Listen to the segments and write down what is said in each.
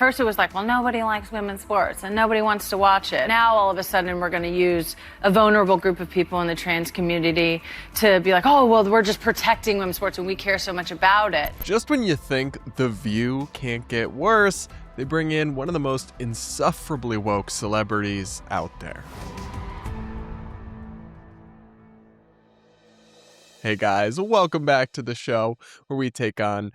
First it was like, well, nobody likes women's sports and nobody wants to watch it. Now all of a sudden we're going to use a vulnerable group of people in the trans community to be like, oh, well, we're just protecting women's sports and we care so much about it. Just when you think The View can't get worse, they bring in one of the most insufferably woke celebrities out there. Hey guys, welcome back to the show where we take on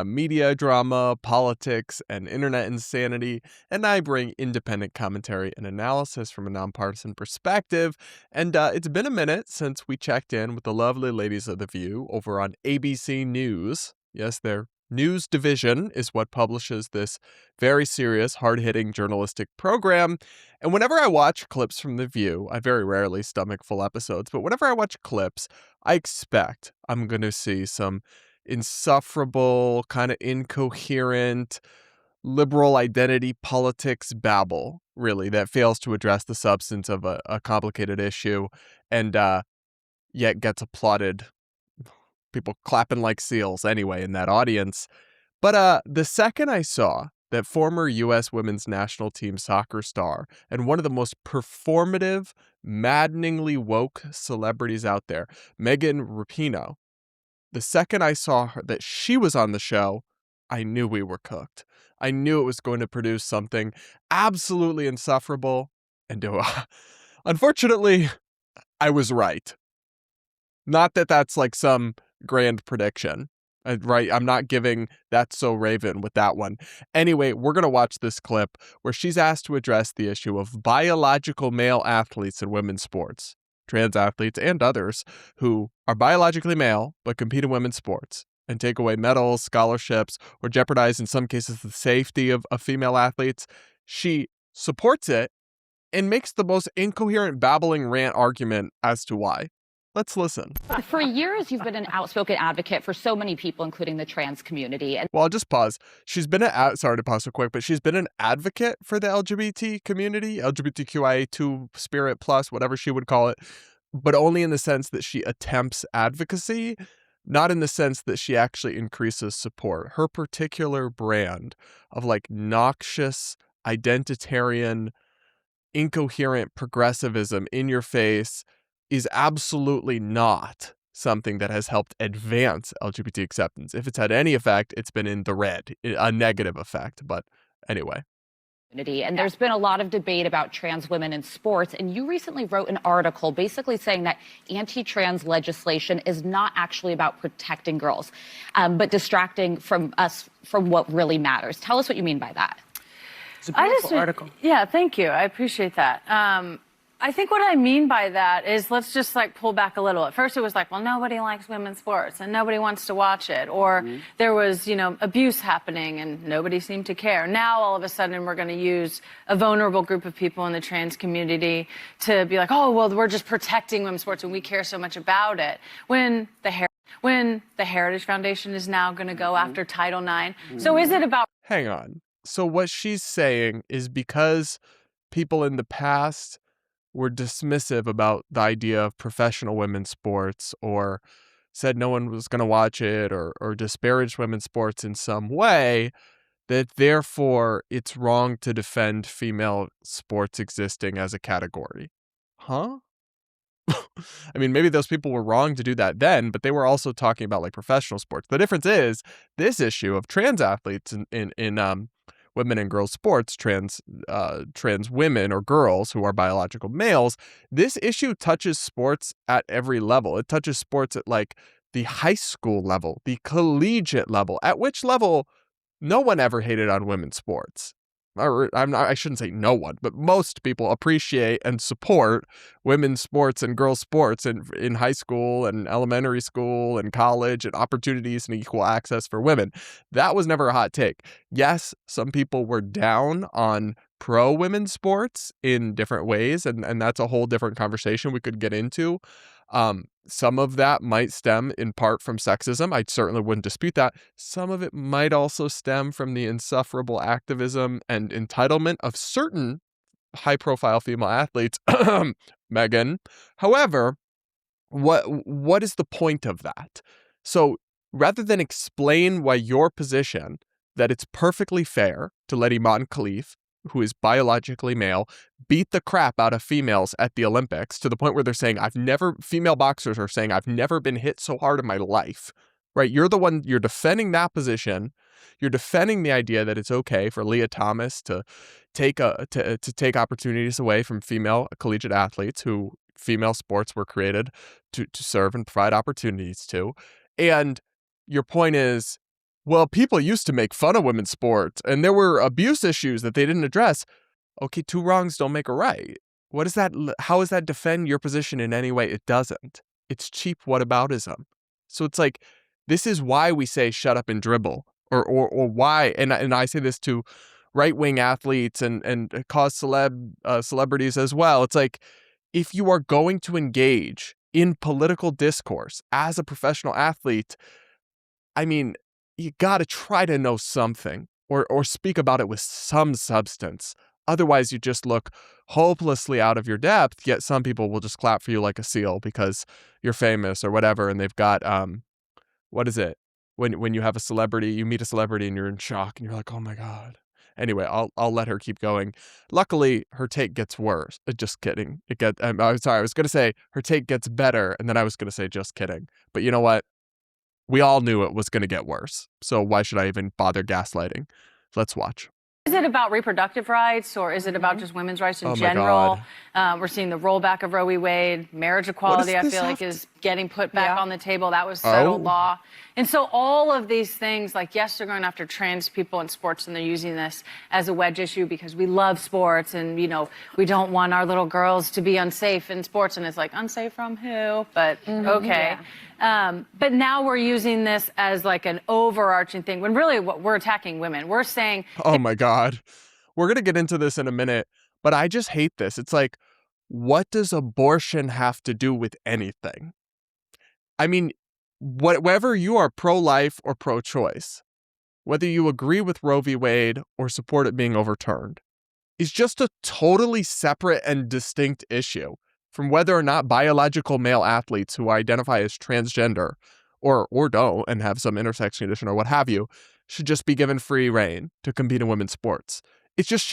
media drama, politics, and internet insanity, and I bring independent commentary and analysis from a nonpartisan perspective. And it's been a minute since we checked in with the lovely ladies of The View over on ABC News. Yes, their news division is what publishes this very serious, hard-hitting journalistic program. And whenever I watch clips from The View, I very rarely stomach full episodes, but whenever I watch clips, I expect I'm going to see some insufferable, kind of incoherent, liberal identity politics babble, really, that fails to address the substance of a complicated issue and yet gets applauded. People clapping like seals anyway in that audience. But the second I saw that former U.S. women's national team soccer star and one of the most performative, maddeningly woke celebrities out there, Megan Rapinoe, the second I saw her, that she was on the show, I knew we were cooked. I knew it was going to produce something absolutely insufferable. And unfortunately, I was right. Not that that's like some grand prediction, right? I'm not giving That's So Raven with that one. Anyway, we're going to watch this clip where she's asked to address the issue of biological male athletes in women's sports, trans athletes and others who are biologically male but compete in women's sports and take away medals, scholarships, or jeopardize in some cases the safety of female athletes. She supports it and makes the most incoherent babbling rant argument as to why. Let's listen. For years, you've been an outspoken advocate for so many people, including the trans community. Well, I'll just pause. She's been sorry to pause so quick, but she's been an advocate for the LGBT community, LGBTQIA2 spirit plus, whatever she would call it, but only in the sense that she attempts advocacy, not in the sense that she actually increases support. Her particular brand of like noxious, identitarian, incoherent progressivism in your face is absolutely not something that has helped advance LGBT acceptance. If it's had any effect, it's been in the red, a negative effect. But anyway. And there's been a lot of debate about trans women in sports. And you recently wrote an article basically saying that anti-trans legislation is not actually about protecting girls, but distracting from us from what really matters. Tell us what you mean by that. It's a beautiful article. Yeah, thank you. I appreciate that. I think what I mean by that is let's just like pull back a little. At first it was like, well, nobody likes women's sports and nobody wants to watch it. Or there was, abuse happening and nobody seemed to care. Now all of a sudden we're going to use a vulnerable group of people in the trans community to be like, oh, well, we're just protecting women's sports and we care so much about it. When the Heritage Foundation is now going to go after Title IX. So is it about... Hang on. So what she's saying is because people in the past were dismissive about the idea of professional women's sports or said no one was going to watch it or disparaged women's sports in some way, that therefore it's wrong to defend female sports existing as a category. Huh? I mean, maybe those people were wrong to do that then, but they were also talking about like professional sports. The difference is this issue of trans athletes in women and girls sports, trans women or girls who are biological males, this issue touches sports at every level. It touches sports at like the high school level, the collegiate level, at which level no one ever hated on women's sports. I shouldn't say no one, but most people appreciate and support women's sports and girls' sports in high school and elementary school and college and opportunities and equal access for women. That was never a hot take. Yes, some people were down on pro-women's sports in different ways, and that's a whole different conversation we could get into. Some of that might stem in part from sexism. I certainly wouldn't dispute that. Some of it might also stem from the insufferable activism and entitlement of certain high-profile female athletes, Megan. However, what is the point of that? So rather than explain why your position that it's perfectly fair to let Iman Khalif, who is biologically male, beat the crap out of females at the Olympics to the point where they're saying, female boxers are saying, I've never been hit so hard in my life, right? You're defending that position. You're defending the idea that it's okay for Leah Thomas to take opportunities away from female collegiate athletes who female sports were created to serve and provide opportunities to. And your point is, well, people used to make fun of women's sports and there were abuse issues that they didn't address. Okay, two wrongs don't make a right. What is that? How does that defend your position in any way? It doesn't. It's cheap whataboutism. So it's like, this is why we say shut up and dribble, or why, and I say this to right-wing athletes and cause celebrities as well. It's like, if you are going to engage in political discourse as a professional athlete, I mean, you got to try to know something or speak about it with some substance. Otherwise, you just look hopelessly out of your depth, yet some people will just clap for you like a seal because you're famous or whatever, and they've got, what is it? When you have a celebrity, you meet a celebrity and you're in shock and you're like, oh my God. Anyway, I'll let her keep going. Luckily, her take gets worse. Just kidding. I'm sorry. I was going to say her take gets better, and then I was going to say just kidding. But you know what? We all knew it was going to get worse. So why should I even bother gaslighting? Let's watch. Is it about reproductive rights, or is it about just women's rights in Oh my general? God. We're seeing the rollback of Roe v. Wade. Marriage equality, I feel like, is getting put back on the table. That was settled law. And so all of these things, like, yes, they're going after trans people in sports, and they're using this as a wedge issue because we love sports, and, you know, we don't want our little girls to be unsafe in sports. And it's like, unsafe from who? But okay. But now we're using this as like an overarching thing when really what we're attacking women. We're saying, oh my God, we're going to get into this in a minute, but I just hate this. It's like, what does abortion have to do with anything? I mean, whether you are pro-life or pro-choice, whether you agree with Roe v. Wade or support it being overturned, is just a totally separate and distinct issue from whether or not biological male athletes who identify as transgender or don't and have some intersex condition or what have you should just be given free reign to compete in women's sports. It's just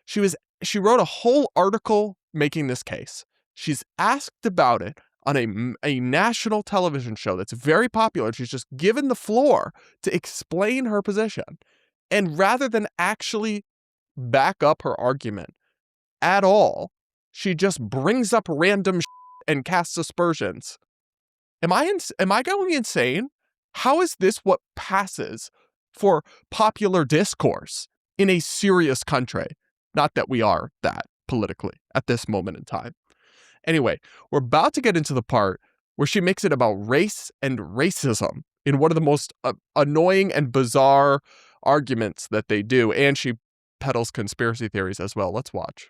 she wrote a whole article making this case. She's asked about it on a national television show that's very popular. She's just given the floor to explain her position. And rather than actually back up her argument at all, she just brings up random and casts aspersions. Am I going insane? How is this what passes for popular discourse in a serious country? Not that we are that politically at this moment in time. Anyway, we're about to get into the part where she makes it about race and racism in one of the most annoying and bizarre arguments that they do. And she peddles conspiracy theories as well. Let's watch.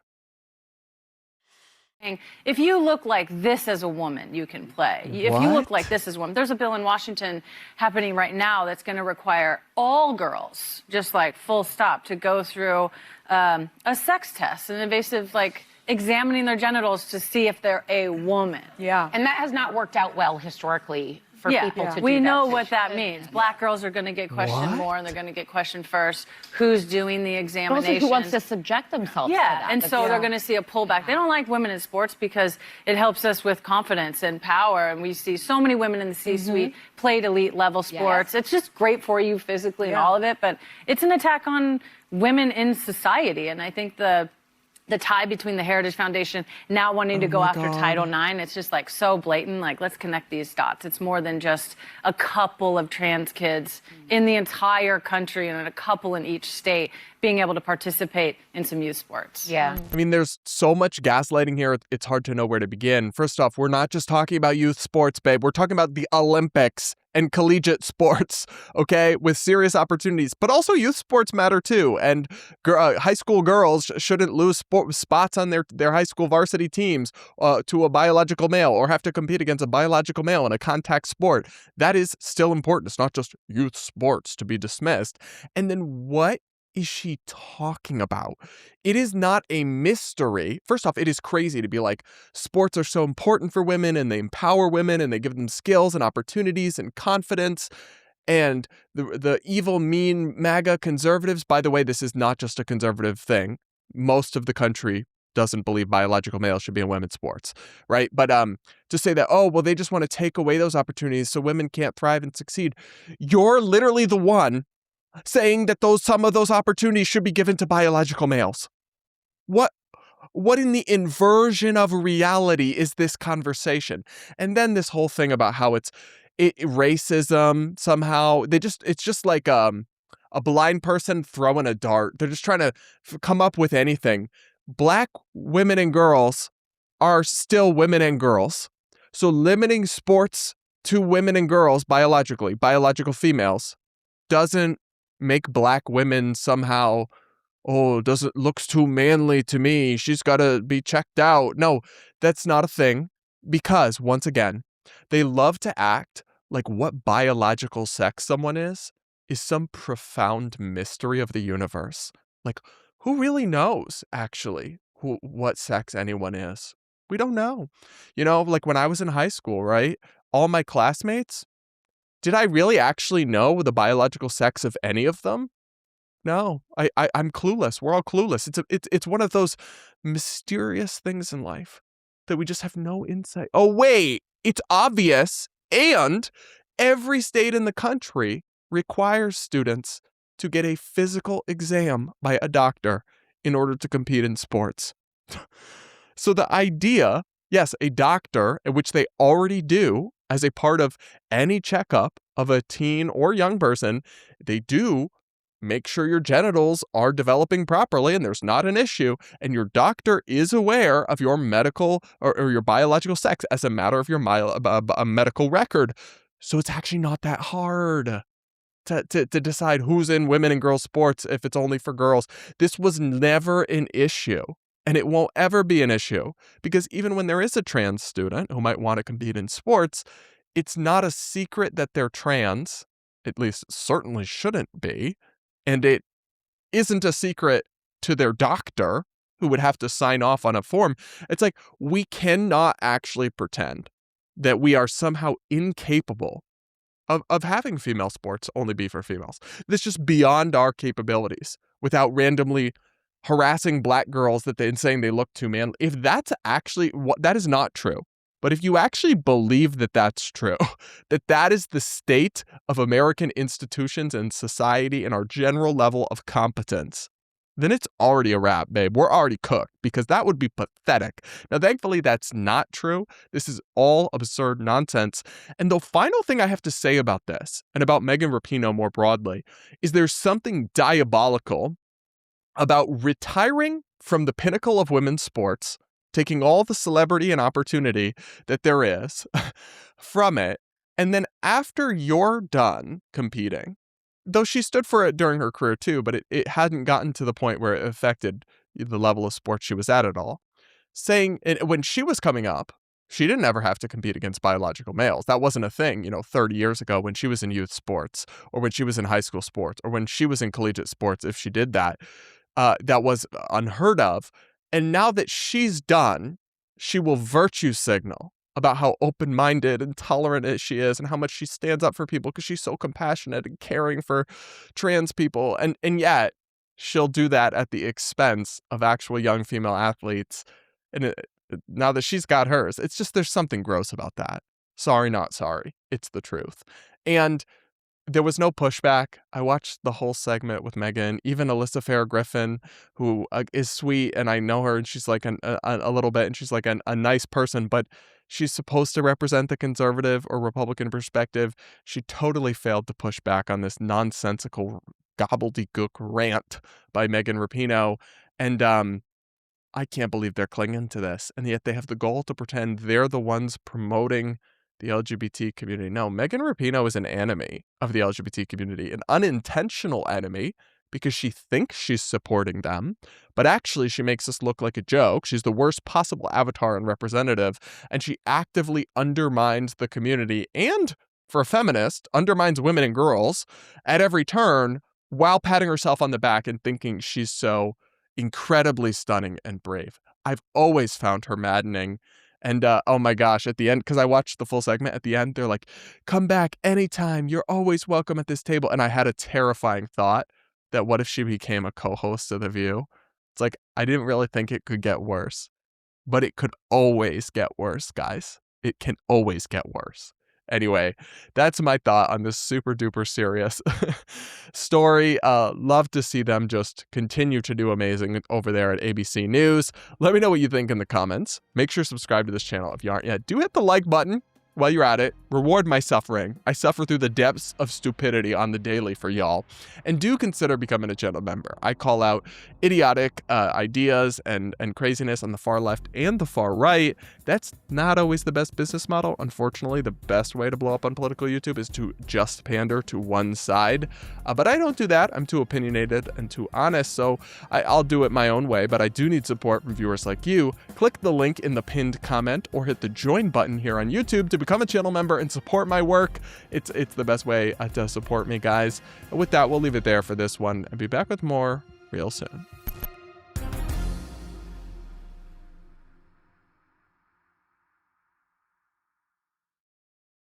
If you look like this as a woman, you can play. If you look like this as a woman, there's a bill in Washington happening right now that's going to require all girls, just like full stop, to go through a sex test, an invasive, like, examining their genitals to see if they're a woman. Yeah. And that has not worked out well historically for people to do we that. know what that means. Black girls are going to get questioned more, and they're going to get questioned first. Who's doing the examination? Also, who wants to subject themselves to that? And so they're going to see a pullback. They don't like women in sports because it helps us with confidence and power. And we see so many women in the C-suite played elite level sports. It's just great for you physically and all of it. But it's an attack on women in society. And I think the tie between the Heritage Foundation now wanting to go after Title IX, it's just like so blatant. Like, let's connect these dots. It's more than just a couple of trans kids in the entire country and a couple in each state being able to participate in some youth sports. Yeah. I mean, there's so much gaslighting here, it's hard to know where to begin. First off, we're not just talking about youth sports, babe. We're talking about the Olympics and collegiate sports, okay, with serious opportunities. But also youth sports matter too. And high school girls shouldn't lose spots on their high school varsity teams to a biological male or have to compete against a biological male in a contact sport. That is still important. It's not just youth sports to be dismissed. And then what is she talking about? It is not a mystery. First off, it is crazy to be like, sports are so important for women and they empower women and they give them skills and opportunities and confidence. And the evil, mean MAGA conservatives, by the way, this is not just a conservative thing. Most of the country doesn't believe biological males should be in women's sports, right? But to say that, oh, well, they just want to take away those opportunities so women can't thrive and succeed. You're literally the one saying that some of those opportunities should be given to biological males. What in the inversion of reality is this conversation? And then this whole thing about how it's racism somehow. It's just like a blind person throwing a dart. They're just trying to come up with anything. Black women and girls are still women and girls. So limiting sports to women and girls biological females, doesn't make black women somehow, looks too manly to me, she's got to be checked out. No, that's not a thing, because once again, they love to act like what biological sex someone is some profound mystery of the universe. Like, who really knows, actually, what sex anyone is? We don't know. Like when I was in high school, right? All my classmates, did I really actually know the biological sex of any of them? No, I'm clueless. We're all clueless. It's one of those mysterious things in life that we just have no insight. Oh, wait, it's obvious. And every state in the country requires students to get a physical exam by a doctor in order to compete in sports. So the idea, yes, a doctor, which they already do as a part of any checkup of a teen or young person, they do make sure your genitals are developing properly and there's not an issue, and your doctor is aware of your medical or your biological sex as a matter of your medical record. So it's actually not that hard to decide who's in women and girls sports if it's only for girls. This was never an issue, and it won't ever be an issue, because even when there is a trans student who might want to compete in sports, it's not a secret that they're trans. At least it certainly shouldn't be. And it isn't a secret to their doctor, who would have to sign off on a form. It's like, we cannot actually pretend that we are somehow incapable of having female sports only be for females. That's just beyond our capabilities, without randomly harassing black girls saying they look too manly. If that's actually that is not true. But if you actually believe that that's true, that is the state of American institutions and society and our general level of competence, then it's already a wrap, babe. We're already cooked, because that would be pathetic. Now, thankfully, that's not true. This is all absurd nonsense. And the final thing I have to say about this, and about Megan Rapinoe more broadly, is there's something diabolical about retiring from the pinnacle of women's sports, taking all the celebrity and opportunity that there is from it, and then after you're done competing, though she stood for it during her career too, but it hadn't gotten to the point where it affected the level of sports she was at all, saying, and when she was coming up, she didn't ever have to compete against biological males. That wasn't a thing, 30 years ago when she was in youth sports, or when she was in high school sports, or when she was in collegiate sports. If she did that, that was unheard of. And now that she's done, she will virtue signal about how open-minded and tolerant she is, and how much she stands up for people because she's so compassionate and caring for trans people. And yet she'll do that at the expense of actual young female athletes. And now that she's got hers, it's just, there's something gross about that. Sorry, not sorry. It's the truth. And there was no pushback. I watched the whole segment with Megan. Even Alyssa Farah Griffin, who is sweet, and I know her, and she's like a little bit, and she's like a nice person, but she's supposed to represent the conservative or Republican perspective. She totally failed to push back on this nonsensical gobbledygook rant by Megan Rapinoe. And I can't believe they're clinging to this. And yet they have the goal to pretend they're the ones promoting the LGBT community. No, Megan Rapinoe is an enemy of the LGBT community, an unintentional enemy, because she thinks she's supporting them, but actually she makes us look like a joke. She's the worst possible avatar and representative, and she actively undermines the community, and for a feminist, undermines women and girls at every turn, while patting herself on the back and thinking she's so incredibly stunning and brave. I've always found her maddening. And oh my gosh, at the end, because I watched the full segment, at the end, they're like, come back anytime. You're always welcome at this table. And I had a terrifying thought that what if she became a co-host of The View? It's like, I didn't really think it could get worse, but it could always get worse, guys. It can always get worse. Anyway, that's my thought on this super duper serious story. Love to see them just continue to do amazing over there at ABC News. Let me know what you think in the comments. Make sure to subscribe to this channel if you aren't yet. Do hit the like button while you're at it. Reward my suffering. I suffer through the depths of stupidity on the daily for y'all. And do consider becoming a channel member. I call out idiotic ideas and craziness on the far left and the far right. That's not always the best business model. Unfortunately, the best way to blow up on political YouTube is to just pander to one side. But I don't do that. I'm too opinionated and too honest, so I'll do it my own way. But I do need support from viewers like you. Click the link in the pinned comment or hit the join button here on YouTube to become a channel member and support my work. It's the best way to support me, guys. With that, we'll leave it there for this one and be back with more real soon.